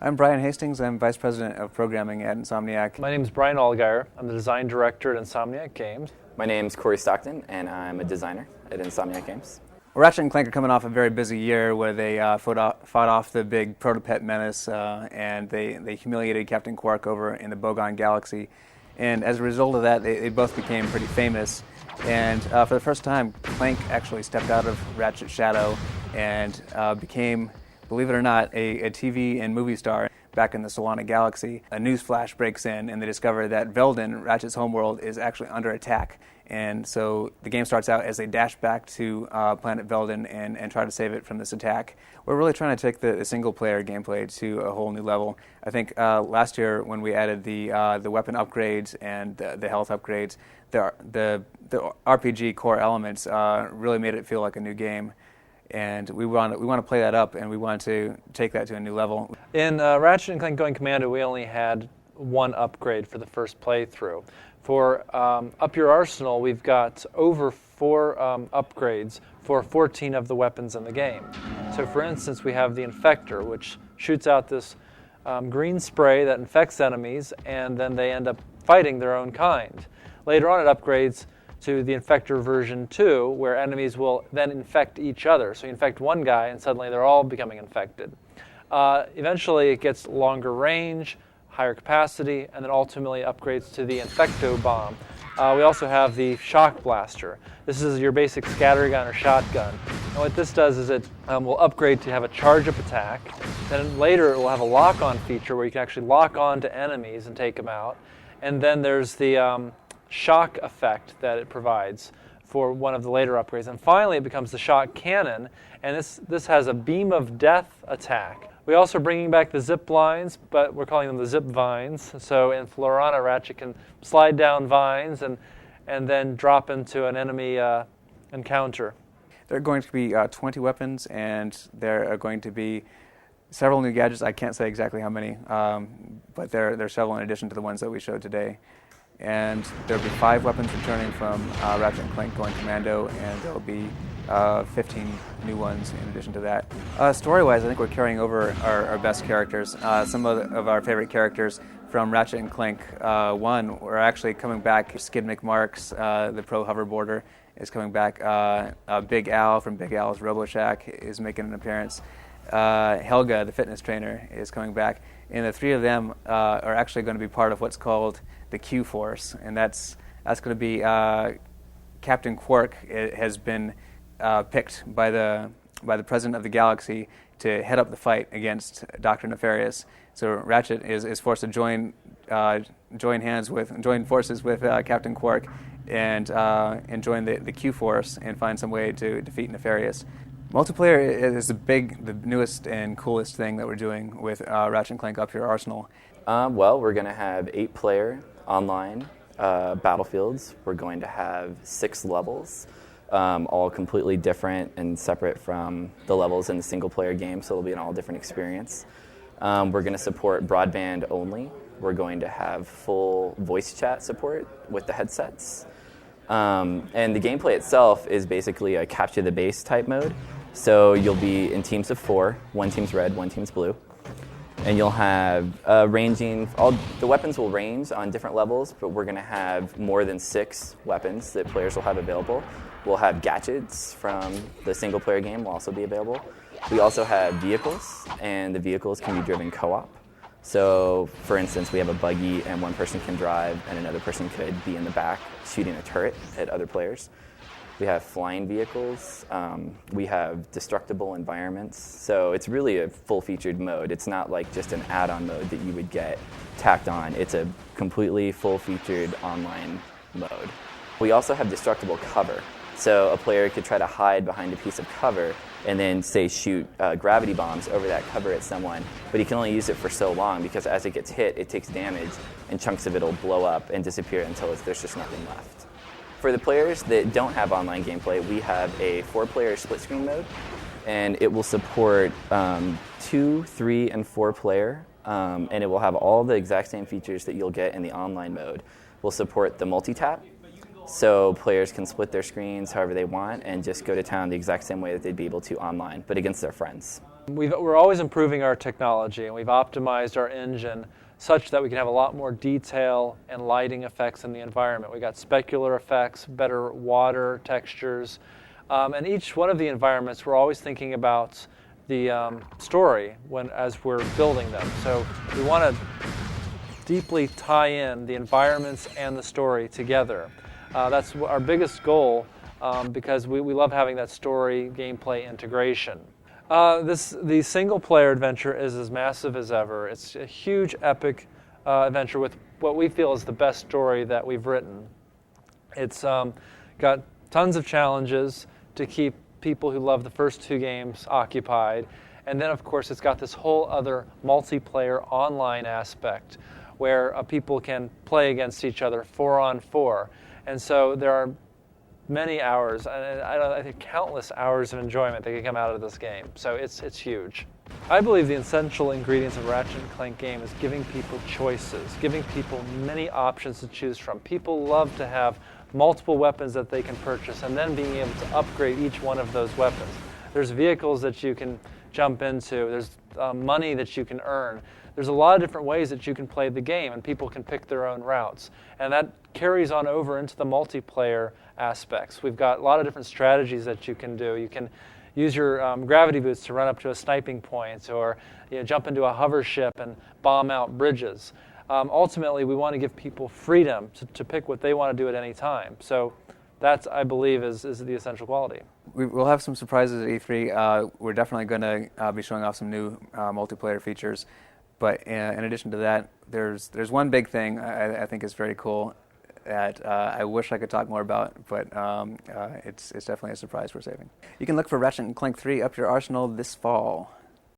I'm Brian Hastings. I'm Vice President of Programming at Insomniac. My name is Brian Allgeier. I'm the Design Director at Insomniac Games. My name's Corey Stockton, and I'm a designer at Insomniac Games. Ratchet Clank are coming off a very busy year where they fought off the big protopet menace and they humiliated Captain Quark over in the Bogon Galaxy. And as a result of that, they both became pretty famous. And for the first time, Clank actually stepped out of Ratchet's shadow and became, believe it or not, a TV and movie star back in the Solana Galaxy. A news flash breaks in, and they discover that Veldin, Ratchet's homeworld, is actually under attack. And so the game starts out as they dash back to planet Veldin and try to save it from this attack. We're really trying to take the single-player gameplay to a whole new level. I think last year when we added the weapon upgrades and the health upgrades, the RPG core elements really made it feel like a new game. And we want to play that up, and we want to take that to a new level. In Ratchet & Clank Going Commando, we only had one upgrade for the first playthrough. For Up Your Arsenal, we've got over 4 upgrades for 14 of the weapons in the game. So for instance, we have the Infector, which shoots out this green spray that infects enemies, and then they end up fighting their own kind. Later on, it upgrades to the Infector version 2, where enemies will then infect each other. So you infect one guy, and suddenly they're all becoming infected. Eventually, it gets longer range, higher capacity, and then ultimately upgrades to the Infecto Bomb. We also have the Shock Blaster. This is your basic scattergun or shotgun. And what this does is it will upgrade to have a charge-up attack. Then later, it will have a lock-on feature where you can actually lock on to enemies and take them out. And then there's the shock effect that it provides for one of the later upgrades. And finally, it becomes the shock cannon, and this has a beam of death attack. We're also bringing back the zip lines, but we're calling them the zip vines. So in Florana, Ratchet can slide down vines and then drop into an enemy encounter. There are going to be 20 weapons, and there are going to be several new gadgets. I can't say exactly how many, but there are several in addition to the ones that we showed today. And there'll be 5 weapons returning from Ratchet & Clank Going Commando, and there'll be 15 new ones in addition to that. Story-wise, I think we're carrying over our best characters. Some of our favorite characters from Ratchet & Clank 1 are actually coming back. Skid McMarks, the pro hoverboarder, is coming back. Big Al from Big Al's RoboShack is making an appearance. Helga, the fitness trainer, is coming back. And the 3 of them are actually going to be part of what's called the Q Force, and that's going to be Captain Quark. It has been picked by the president of the galaxy to head up the fight against Dr. Nefarious. So Ratchet is forced to join forces with Captain Quark and join the Q Force and find some way to defeat Nefarious. Multiplayer is the newest and coolest thing that we're doing with Ratchet & Clank Up Your Arsenal. Well, we're going to have 8-player online battlefields. We're going to have 6 levels, all completely different and separate from the levels in the single-player game, so it'll be an all different experience. We're going to support broadband only. We're going to have full voice chat support with the headsets. And the gameplay itself is basically a capture the base type mode. So you'll be in teams of 4. One team's red, one team's blue. And you'll have all the weapons will range on different levels, but we're going to have more than 6 weapons that players will have available. We'll have gadgets from the single-player game will also be available. We also have vehicles, and the vehicles can be driven co-op. So, for instance, we have a buggy, and one person can drive, and another person could be in the back shooting a turret at other players. We have flying vehicles. We have destructible environments. So it's really a full-featured mode. It's not like just an add-on mode that you would get tacked on. It's a completely full-featured online mode. We also have destructible cover. So a player could try to hide behind a piece of cover and then, say, shoot gravity bombs over that cover at someone. But he can only use it for so long because as it gets hit, it takes damage, and chunks of it will blow up and disappear until there's just nothing left. For the players that don't have online gameplay, we have a 4-player split-screen mode, and it will support 2, 3, and 4-player, and it will have all the exact same features that you'll get in the online mode. We'll support the multi-tap, so players can split their screens however they want and just go to town the exact same way that they'd be able to online, but against their friends. We're always improving our technology, and we've optimized our engine such that we can have a lot more detail and lighting effects in the environment. We got specular effects, better water textures, and each one of the environments we're always thinking about the story as we're building them. So we want to deeply tie in the environments and the story together. That's our biggest goal because we love having that story gameplay integration. The single-player adventure is as massive as ever. It's a huge, epic adventure with what we feel is the best story that we've written. It's got tons of challenges to keep people who love the first 2 games occupied. And then, of course, it's got this whole other multiplayer online aspect where people can play against each other 4-on-4. And so there are many hours, I think countless hours of enjoyment that can come out of this game. So it's huge. I believe the essential ingredients of a Ratchet & Clank game is giving people choices, giving people many options to choose from. People love to have multiple weapons that they can purchase and then being able to upgrade each one of those weapons. There's vehicles that you can jump into. There's money that you can earn. There's a lot of different ways that you can play the game, and people can pick their own routes. And that carries on over into the multiplayer aspects. We've got a lot of different strategies that you can do. You can use your gravity boots to run up to a sniping point, or jump into a hover ship and bomb out bridges. Ultimately, we want to give people freedom to pick what they want to do at any time. So that's, I believe, is the essential quality. We'll have some surprises at E3. We're definitely going to be showing off some new multiplayer features. But in addition to that, there's one big thing I think is very cool that I wish I could talk more about, but it's definitely a surprise we're saving. You can look for Ratchet & Clank 3 Up Your Arsenal this fall.